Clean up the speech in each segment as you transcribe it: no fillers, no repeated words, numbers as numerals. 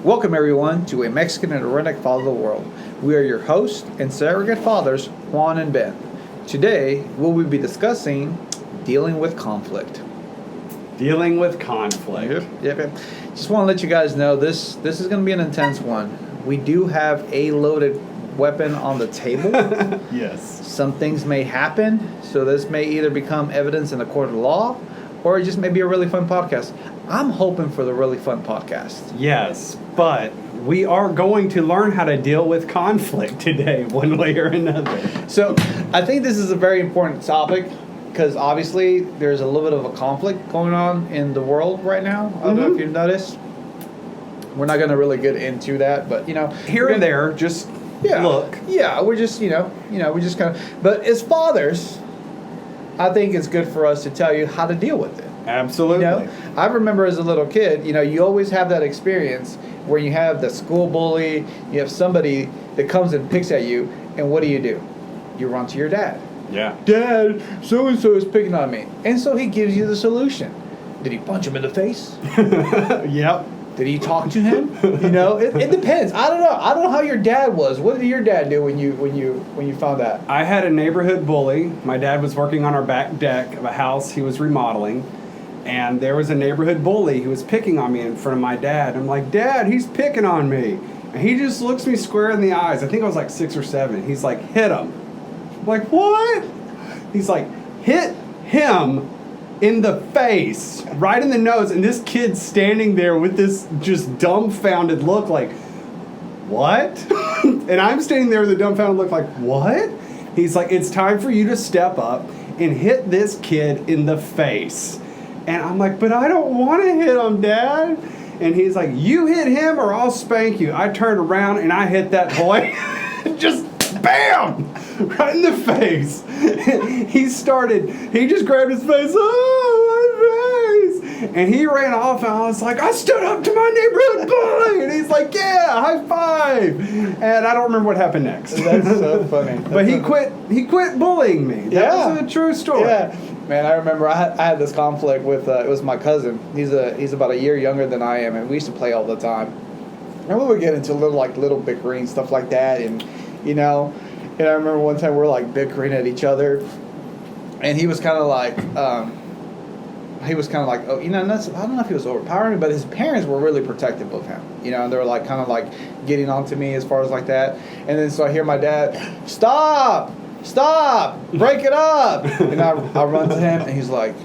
Welcome everyone to A Mexican and a Redneck Father of the World. We are your hosts and surrogate fathers, Juan and Ben. Today, we'll be discussing dealing with conflict. Dealing with conflict. Yep. Just want to let you guys know this is going to be an intense one. We do have a loaded weapon on the table. Yes. Some things may happen, so this may either become evidence in the court of law, or it just may be a really fun podcast. I'm hoping for the really fun podcast. Yes, but we are going to learn how to deal with conflict today, one way or another. So I think this is a very important topic because obviously there's a little bit of a conflict going on in the world right now. I don't know if you've noticed. We're not going to really get into that, but Here and there, just look. Yeah, we're just, we just kind of, but as fathers, I think it's good for us to tell you how to deal with it. Absolutely. I remember as a little kid, you always have that experience where you have the school bully, you have somebody that comes and picks at you, and what do? You run to your dad. Yeah. Dad, so-and-so is picking on me. And so he gives you the solution. Did he punch him in the face? Yep. Did he talk to him? It depends. I don't know how your dad was. What did your dad do when you found that? I had a neighborhood bully. My dad was working on our back deck of a house he was remodeling. And there was a neighborhood bully who was picking on me in front of my dad. I'm like, Dad, he's picking on me. And he just looks me square in the eyes. I think I was like 6 or 7. He's like, hit him. I'm like, what? He's like, hit him in the face, right in the nose. And this kid's standing there with this just dumbfounded look like, what? And I'm standing there with a dumbfounded look like, what? He's like, it's time for you to step up and hit this kid in the face. And I'm like, but I don't want to hit him, Dad. And he's like, you hit him or I'll spank you. I turned around and I hit that boy. Just bam! Right in the face. He just grabbed his face. Oh, my face. And he ran off and I was like, I stood up to my neighborhood bully. And he's like, yeah, high five. And I don't remember what happened next. That's so funny. But he quit bullying me. That was a true story. Yeah. Man, I remember I had this conflict with it was my cousin. He's about a year younger than I am, and we used to play all the time. And we would get into little bickering stuff like that, and And I remember one time we were like bickering at each other, and he was kind of like, oh, I don't know if he was overpowering, but his parents were really protective of him. And they were like kind of like getting onto me as far as like that. And then so I hear my dad, stop, break it up. And I run to him, and he's like,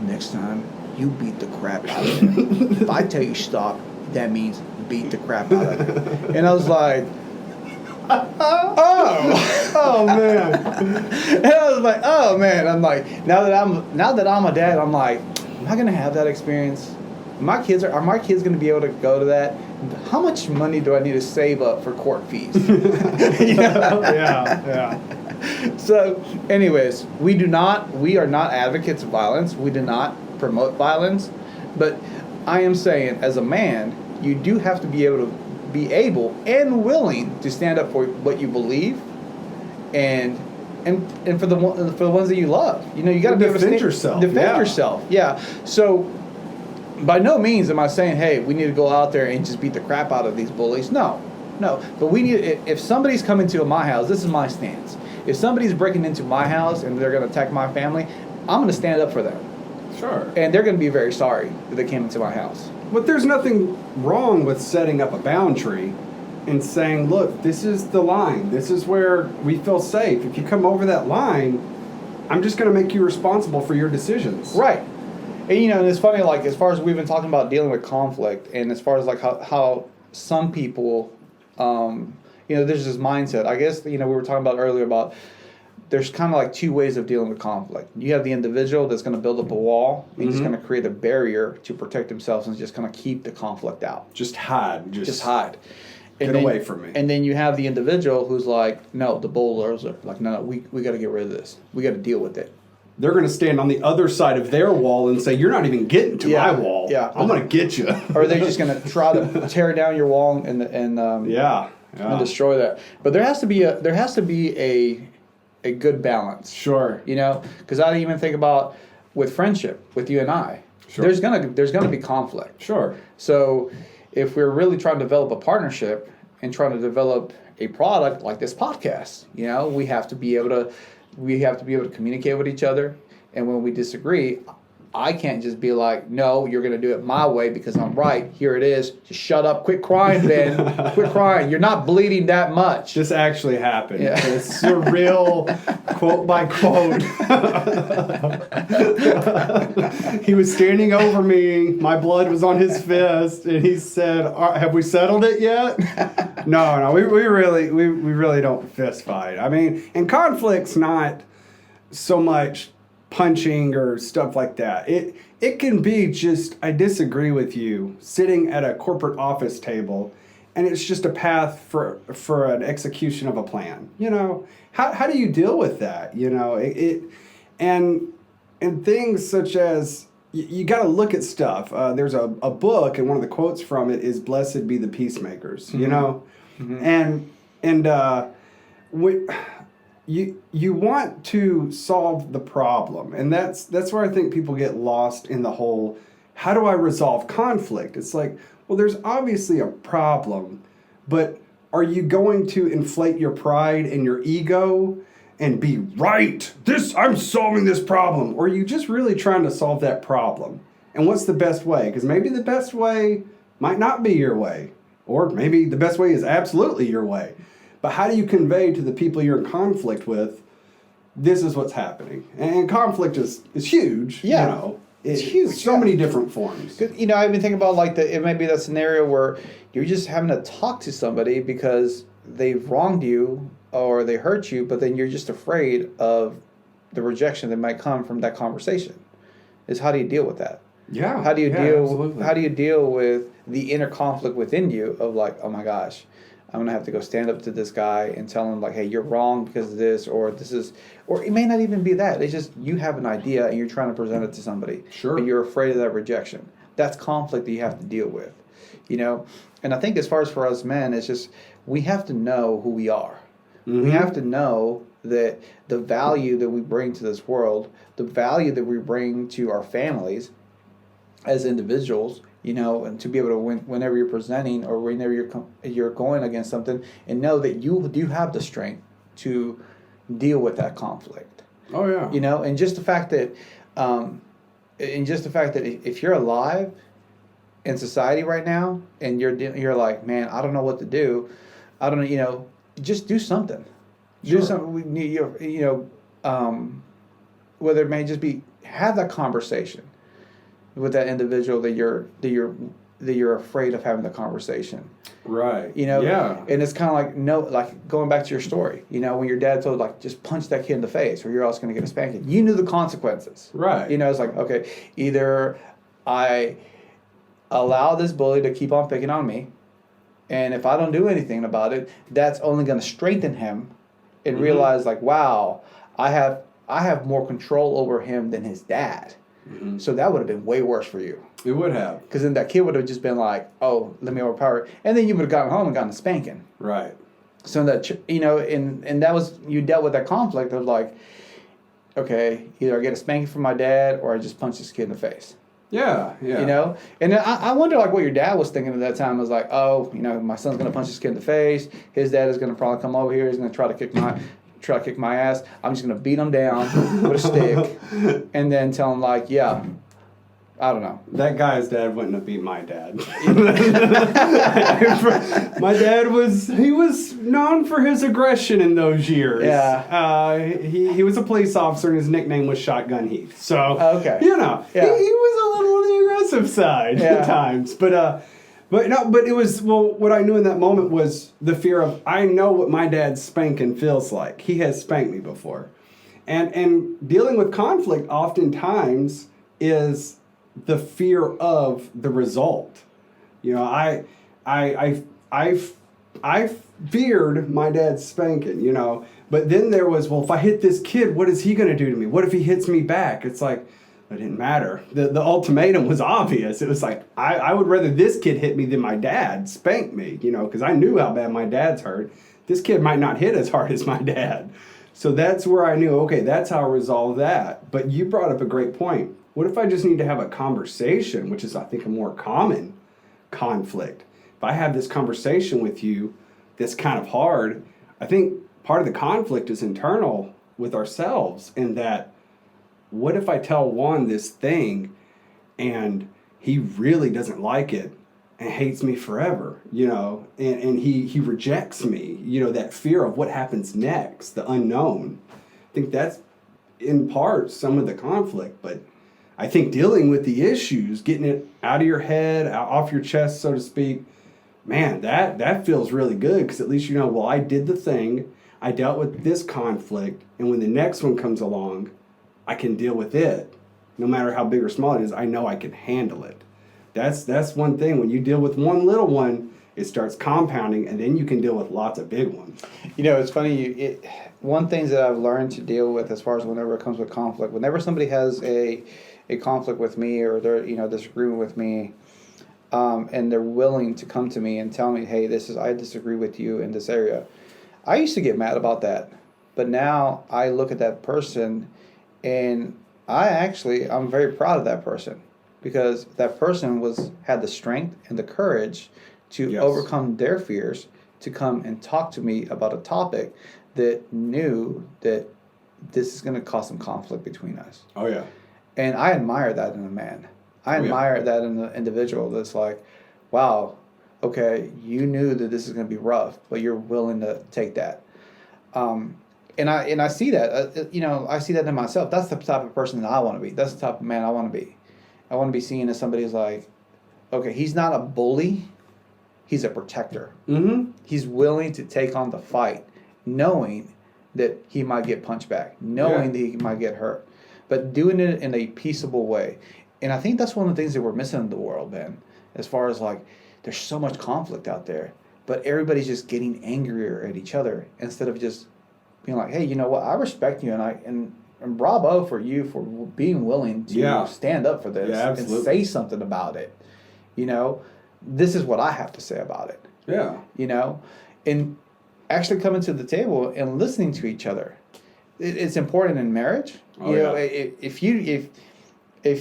next time you beat the crap out of him. If I tell you stop, that means beat the crap out of him. And I was like, oh man. And I was like, oh man. I'm like, now that I'm a dad, I'm like, am I gonna have that experience? Are my kids gonna be able to go to that? How much money do I need to save up for court fees? Yeah. So, anyways, we are not advocates of violence. We do not promote violence. But I am saying, as a man, you do have to be able and willing to stand up for what you believe, and for the ones that you love. You got to be able to defend yourself. Defend yourself. Yeah. So, by no means am I saying, hey, we need to go out there and just beat the crap out of these bullies. No. But we need. If somebody's coming to my house, this is my stance. If somebody's breaking into my house and they're going to attack my family, I'm going to stand up for them. Sure. And they're going to be very sorry that they came into my house. But there's nothing wrong with setting up a boundary and saying, look, this is the line. This is where we feel safe. If you come over that line, I'm just going to make you responsible for your decisions. Right. And, and it's funny, like, as far as we've been talking about dealing with conflict, and as far as, like, how some people, there's this mindset. I guess, we were talking about earlier about there's kind of like two ways of dealing with conflict. You have the individual that's going to build up a wall. And he's going to create a barrier to protect himself and just kind of keep the conflict out. Just hide. Just hide. Get away from me. And then you have the individual who's like, no, the bullies are like, no, we got to get rid of this. We got to deal with it. They're going to stand on the other side of their wall and say, you're not even getting to my wall. Yeah. I'm going to get you. Or they're just going to try to tear down your wall and destroy that. But there has to be a good balance. Sure. Because I even think about with friendship, with you and I. Sure. There's gonna be conflict. Sure. So if we're really trying to develop a partnership and trying to develop a product like this podcast, we have to be able to communicate with each other. And when we disagree, I can't just be like, no, you're going to do it my way because I'm right. Here it is. Just shut up. Quit crying, Ben. Quit crying. You're not bleeding that much. This actually happened. Yeah. It's surreal, quote by quote. He was standing over me. My blood was on his fist, and he said, "Have we settled it yet?" No. We really don't fist fight. I mean, and conflict's not so much punching or stuff like that. It can be just, I disagree with you, sitting at a corporate office table, and it's just a path for an execution of a plan. How do you deal with that? And things such as you got to look at stuff. There's a book, and one of the quotes from it is "Blessed be the peacemakers." Mm-hmm. And you want to solve the problem, and that's where I think people get lost in the whole, how do I resolve conflict? It's like, well, there's obviously a problem, but are you going to inflate your pride and your ego and be right? I'm solving this problem. Or are you just really trying to solve that problem? And what's the best way? Because maybe the best way might not be your way, or maybe the best way is absolutely your way. But how do you convey to the people you're in conflict with, this is what's happening? And conflict is huge. Yeah. It's huge. So many different forms. I've been thinking about it might be that scenario where you're just having to talk to somebody because they've wronged you or they hurt you, but then you're just afraid of the rejection that might come from that conversation. How do you deal with that? Yeah. How do you absolutely. How do you deal with the inner conflict within you of like, oh my gosh, I'm going to have to go stand up to this guy and tell him, like, hey, you're wrong because of this, or it may not even be that. It's just you have an idea and you're trying to present it to somebody. Sure. But you're afraid of that rejection. That's conflict that you have to deal with, And I think as far as for us men, it's just we have to know who we are. Mm-hmm. We have to know that the value that we bring to this world, the value that we bring to our families as individuals, and to be able to whenever you're presenting or whenever you're going against something, and know that you do have the strength to deal with that conflict. Oh yeah. And just the fact that, if you're alive in society right now, and you're like, man, I don't know what to do, I don't know, just do something. Sure. Do something. Whether it may just be have that conversation with that individual that you're afraid of having the conversation. Right. Yeah. And it's kind of like going back to your story, when your dad told just punch that kid in the face or you're else going to get a spanking. You knew the consequences. Right. It's like, okay, either I allow this bully to keep on picking on me, and if I don't do anything about it, that's only going to strengthen him and mm-hmm. realize wow, I have more control over him than his dad. Mm-hmm. So that would have been way worse for you. It would have. Because then that kid would have just been like, oh, let me overpower it. And then you would have gotten home and gotten a spanking. Right. So that, and that was, you dealt with that conflict of like, okay, either I get a spanking from my dad or I just punch this kid in the face. Yeah. And I wonder what your dad was thinking at that time. Was like, oh, my son's going to punch this kid in the face. His dad is going to probably come over here. He's going to try to kick my ass. I'm just going to beat him down with a stick and then tell him yeah, I don't know. That guy's dad wouldn't have beat my dad. My dad was known for his aggression in those years. Yeah. He was a police officer and his nickname was Shotgun Heath. So, okay. He Yeah. was a little on the aggressive side at times. But it was, what I knew in that moment was the fear of, I know what my dad's spanking feels like. He has spanked me before. And dealing with conflict oftentimes is the fear of the result. I feared my dad's spanking, but then there was, if I hit this kid, what is he going to do to me? What if he hits me back? It's like, it didn't matter. The ultimatum was obvious. It was like, I would rather this kid hit me than my dad spank me, because I knew how bad my dad's hurt. This kid might not hit as hard as my dad. So that's where I knew, okay, that's how I resolve that. But you brought up a great point. What if I just need to have a conversation, which is, I think, a more common conflict. If I have this conversation with you that's kind of hard, I think part of the conflict is internal with ourselves, in that, what if I tell one this thing and he really doesn't like it and hates me forever, and he rejects me, that fear of what happens next, the unknown. I think that's in part some of the conflict, but I think dealing with the issues, getting it out of your head, off your chest, so to speak, man, that feels really good, because at least well, I did the thing, I dealt with this conflict, and when the next one comes along, I can deal with it. No matter how big or small it is, I know I can handle it. That's one thing. When you deal with one little one, it starts compounding, and then you can deal with lots of big ones. It's funny. One thing that I've learned to deal with, as far as whenever it comes with conflict, whenever somebody has a conflict with me, or they're disagreeing with me, and they're willing to come to me and tell me, hey, I disagree with you in this area. I used to get mad about that, but now I look at that person, and I'm very proud of that person, because that person had the strength and the courage to overcome their fears, to come and talk to me about a topic that knew that this is going to cause some conflict between us. Oh, yeah. And I admire that in a man. I admire that in an individual that's like, wow, okay, you knew that this is going to be rough, but you're willing to take that. And I see that, I see that in myself. That's the type of person that I want to be. That's the type of man I want to be. I want to be seen as somebody who's like, okay, he's not a bully, he's a protector. Mm-hmm. He's willing to take on the fight, knowing that he might get punched back, knowing that he might get hurt, but doing it in a peaceable way. And I think that's one of the things that we're missing in the world, man, as far as like, there's so much conflict out there, but everybody's just getting angrier at each other instead of just being like, hey, you know what, I respect you, and bravo for you for being willing to stand up for this and say something about it. This is what I have to say about it. Yeah. And actually coming to the table and listening to each other. It's important in marriage. If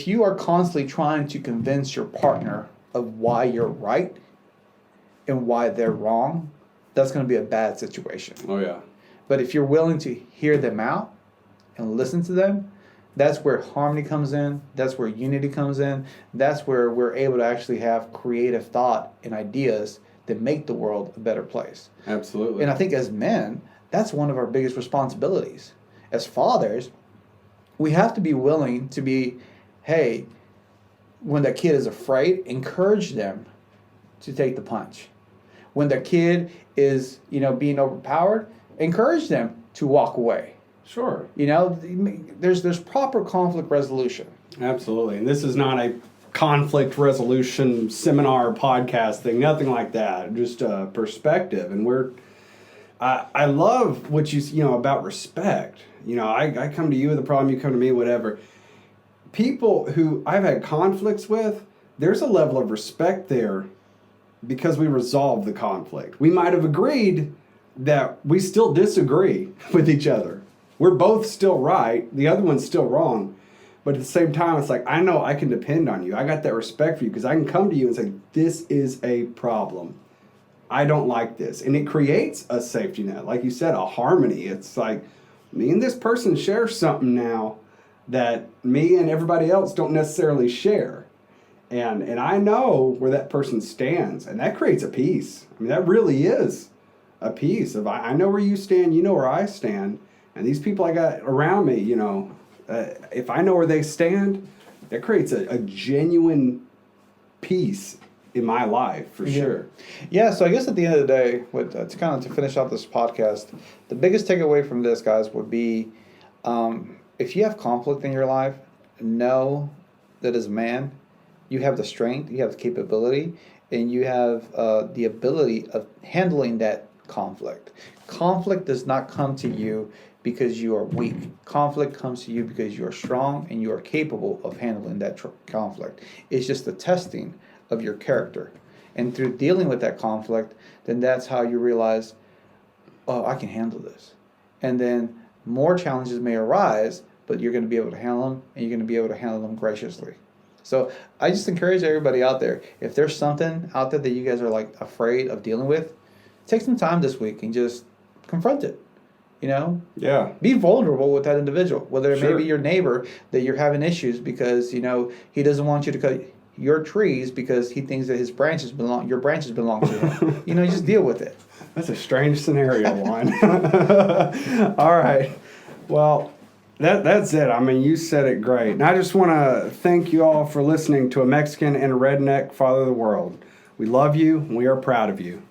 you are constantly trying to convince your partner of why you're right and why they're wrong, that's going to be a bad situation. Oh, yeah. But if you're willing to hear them out and listen to them, that's where harmony comes in. That's where unity comes in. That's where we're able to actually have creative thought and ideas that make the world a better place. Absolutely. And I think as men, that's one of our biggest responsibilities. As fathers, we have to be willing to be, hey, when that kid is afraid, encourage them to take the punch. When the kid is, being overpowered, encourage them to walk away. Sure. There's proper conflict resolution. Absolutely. And this is not a conflict resolution seminar podcast thing, nothing like that. Just a perspective. And I love what you about respect. I come to you with a problem, you come to me, whatever. People who I've had conflicts with, there's a level of respect there because we resolved the conflict. We might have agreed that we still disagree with each other. We're both still right. The other one's still wrong. But at the same time, it's like, I know I can depend on you. I got that respect for you because I can come to you and say, this is a problem. I don't like this. And it creates a safety net. Like you said, a harmony. It's like, me and this person share something now that me and everybody else don't necessarily share. And I know where that person stands. And that creates a peace. I mean, that really is a piece of, I know where you stand, you know where I stand, and these people I got around me, if I know where they stand, that creates a genuine peace in my life, for sure. Yeah, so I guess at the end of the day, to finish off this podcast, the biggest takeaway from this, guys, would be if you have conflict in your life, know that as a man, you have the strength, you have the capability, and you have the ability of handling that conflict. Conflict does not come to you because you are weak. Conflict comes to you because you are strong and you are capable of handling that conflict. It's just the testing of your character. And through dealing with that conflict, then that's how you realize, oh, I can handle this. And then more challenges may arise, but you're going to be able to handle them, and you're going to be able to handle them graciously. So I just encourage everybody out there, if there's something out there that you guys are like afraid of dealing with, take some time this week and just confront it. Yeah. Be vulnerable with that individual, whether it may Sure. be your neighbor that you're having issues because he doesn't want you to cut your trees because he thinks that your branches belong to him. Just deal with it. That's a strange scenario, Juan. All right. Well, that's it. I mean, you said it great. And I just want to thank you all for listening to a Mexican and a redneck father of the world. We love you, and we are proud of you.